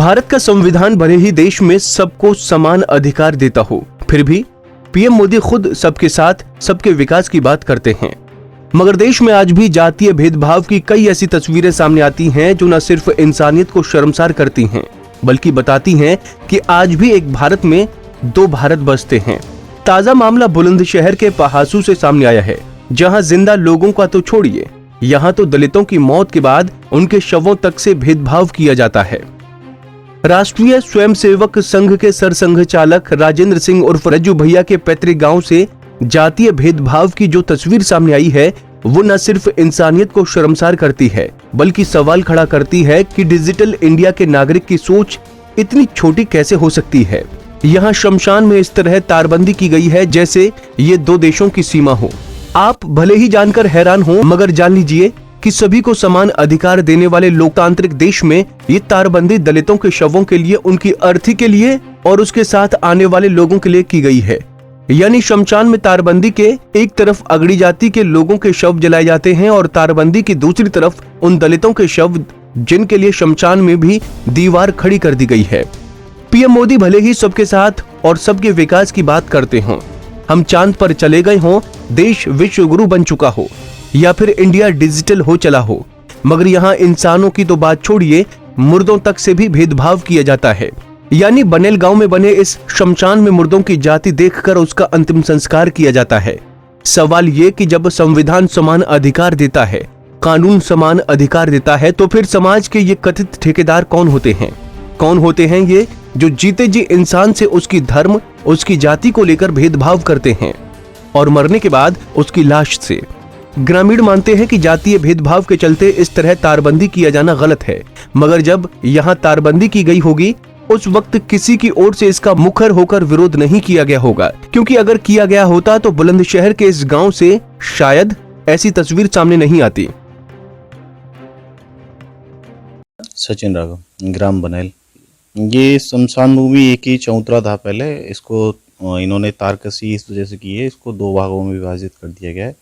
भारत का संविधान भले ही देश में सबको समान अधिकार देता हो, फिर भी पीएम मोदी खुद सबके साथ सबके विकास की बात करते हैं। मगर देश में आज भी जातीय भेदभाव की कई ऐसी तस्वीरें सामने आती हैं जो न सिर्फ इंसानियत को शर्मसार करती हैं, बल्कि बताती हैं कि आज भी एक भारत में दो भारत बसते हैं। ताजा मामला बुलंदशहर के पहासू से सामने आया है, जहां जिंदा लोगों का तो छोड़िए, यहां तो दलितों की मौत के बाद उनके शवों तक से भेदभाव किया जाता है। राष्ट्रीय स्वयंसेवक संघ के सरसंघ चालक राजेंद्र सिंह उर्फ रज्जू भैया के पैतृक गांव से जातीय भेदभाव की जो तस्वीर सामने आई है, वो न सिर्फ इंसानियत को शर्मसार करती है, बल्कि सवाल खड़ा करती है कि डिजिटल इंडिया के नागरिक की सोच इतनी छोटी कैसे हो सकती है। यहाँ शमशान में इस तरह तारबंदी की गई है जैसे ये दो देशों की सीमा हो। आप भले ही जानकर हैरान हो, मगर जान लीजिए कि सभी को समान अधिकार देने वाले लोकतांत्रिक देश में ये तारबंदी दलितों के शवों के लिए, उनकी अर्थी के लिए और उसके साथ आने वाले लोगों के लिए की गई है। यानी शमशान में तारबंदी के एक तरफ अगड़ी जाति के लोगों के शव जलाए जाते हैं और तारबंदी की दूसरी तरफ उन दलितों के शव जिनके लिए शमशान में भी दीवार खड़ी कर दी गई है। पीएम मोदी भले ही सबके साथ और सबके विकास की बात करते हों, हम चांद पर चले गए हों, देश विश्व गुरु बन चुका हो या फिर इंडिया डिजिटल हो चला हो, मगर यहाँ इंसानों की तो बात छोड़िए, मुर्दों तक से भी भेदभाव किया जाता है। यानी बनेल गांव में बने इस शमशान में मुर्दों की जाति देखकर उसका अंतिम संस्कार किया जाता है। सवाल ये कि जब संविधान समान अधिकार देता है, कानून समान अधिकार देता है, तो फिर समाज के ये कथित ठेकेदार कौन होते हैं? कौन होते हैं ये जो जीते जी इंसान से उसकी धर्म, उसकी जाति को लेकर भेदभाव करते हैं और मरने के बाद उसकी लाश से? ग्रामीण मानते हैं कि जातीय भेदभाव के चलते इस तरह तारबंदी किया जाना गलत है, मगर जब यहाँ तारबंदी की गई होगी उस वक्त किसी की ओर से इसका मुखर होकर विरोध नहीं किया गया होगा, क्योंकि अगर किया गया होता तो बुलंदशहर के इस गांव से शायद ऐसी तस्वीर सामने नहीं आती। सचिन राघव, ग्राम बनेल। ये शमशान भूमि एक ही चौतरा था पहले, इसको इन्होंने तारकसी इस वजह से की है, इसको दो भागों में विभाजित कर दिया गया है।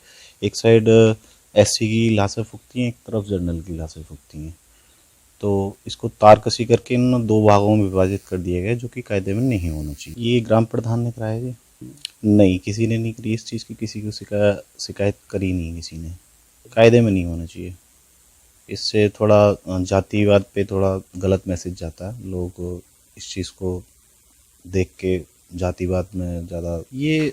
एक साइड एससी की लाशें फूकती हैं, एक तरफ जनरल की लाशें फूकती हैं, तो इसको तारकसी करके इन दो भागों में विभाजित कर दिया गया, जो कि कायदे में नहीं होना चाहिए। ये ग्राम प्रधान ने कराया जी? नहीं, किसी ने नहीं करी इस चीज़ की, किसी को शिकायत करी नहीं किसी ने। कायदे में नहीं होना चाहिए, इससे थोड़ा जातिवाद पे थोड़ा गलत मैसेज जाता है। लोग इस चीज़ को देख के जातिवाद में ज़्यादा, ये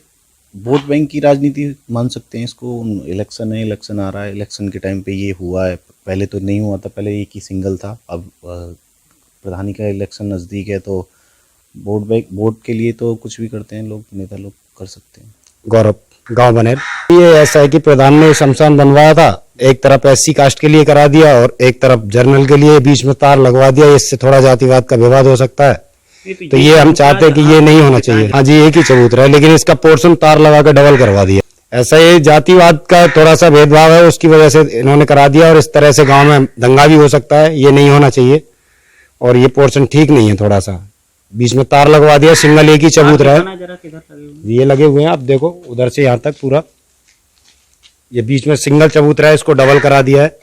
वोट बैंक की राजनीति मान सकते हैं इसको। इलेक्शन है, इलेक्शन आ रहा है, इलेक्शन के टाइम पे ये हुआ है, पहले तो नहीं हुआ था, पहले एक ही सिंगल था। अब प्रधानी का इलेक्शन नज़दीक है तो वोट के लिए तो कुछ भी करते हैं लोग, नेता लोग कर सकते हैं। गौरव, गांव बनेल। ये ऐसा है कि प्रधान ने शमशान बनवाया था, एक तरफ एससी कास्ट के लिए करा दिया और एक तरफ जर्नल के लिए, बीच में तार लगवा दिया। इससे थोड़ा जातिवाद का विवाद हो सकता है, तो ये हम चाहते हैं कि ये नहीं होना चाहिए। हाँ जी, एक ही चबूतरा है, लेकिन इसका पोर्शन तार लगा कर डबल करवा दिया। ऐसा ये जातिवाद का थोड़ा सा भेदभाव है, उसकी वजह से इन्होंने करा दिया और इस तरह से गांव में दंगा भी हो सकता है। ये नहीं होना चाहिए और ये पोर्शन ठीक नहीं है। थोड़ा सा बीच में तार लगवा दिया, सिंगल एक ही चबूतरा है, ये लगे हुए हैं, आप देखो उधर से यहाँ तक पूरा, ये बीच में सिंगल चबूतरा है, इसको डबल करा दिया है।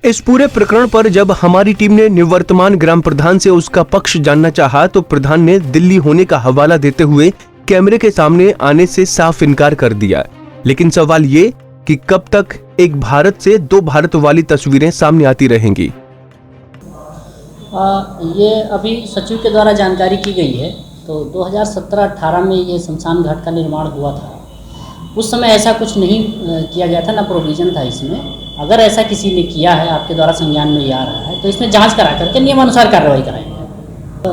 इस पूरे प्रकरण पर जब हमारी टीम ने निवर्तमान ग्राम प्रधान से उसका पक्ष जानना चाहा, तो प्रधान ने दिल्ली होने का हवाला देते हुए कैमरे के सामने आने से साफ इनकार कर दिया। लेकिन सवाल ये कि कब तक एक भारत से दो भारत वाली तस्वीरें सामने आती रहेंगी? ये अभी सचिव के द्वारा जानकारी की गई है, तो 2017-18 में ये शमशान घाट का निर्माण हुआ था। उस समय ऐसा कुछ नहीं किया गया था, ना प्रोविजन था इसमें। अगर ऐसा किसी ने किया है, आपके द्वारा संज्ञान में ये आ रहा है, तो इसमें जांच करा करके नियमानुसार कार्रवाई कराएंगे। तो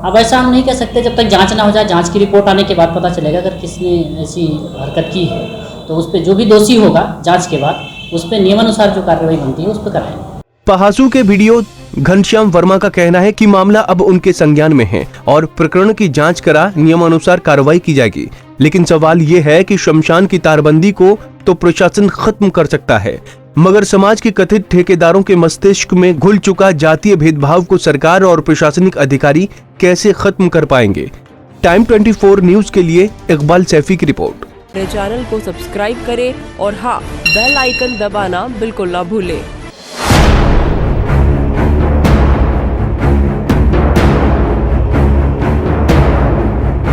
अब ऐसा हम नहीं कह सकते, जब तक जांच ना हो जाए, जांच की रिपोर्ट आने के बाद पता चलेगा। अगर किसने ऐसी हरकत की है तो उस पर जो भी दोषी होगा जांच के बाद, उस पर नियमानुसार जो कार्रवाई बनती है उस पर कराएंगे। पहासू के वीडियो घनश्याम वर्मा का कहना है कि मामला अब उनके संज्ञान में है और प्रकरण की जांच करा नियमानुसार कार्रवाई की जाएगी। लेकिन सवाल ये है कि शमशान की तारबंदी को तो प्रशासन खत्म कर सकता है, मगर समाज के कथित ठेकेदारों के मस्तिष्क में घुल चुका जातीय भेदभाव को सरकार और प्रशासनिक अधिकारी कैसे खत्म कर पाएंगे? टाइम 24 न्यूज के लिए इकबाल सैफी की रिपोर्ट। चैनल को सब्सक्राइब करें और हाँ, बेल आइकन दबाना बिल्कुल ना भूलें।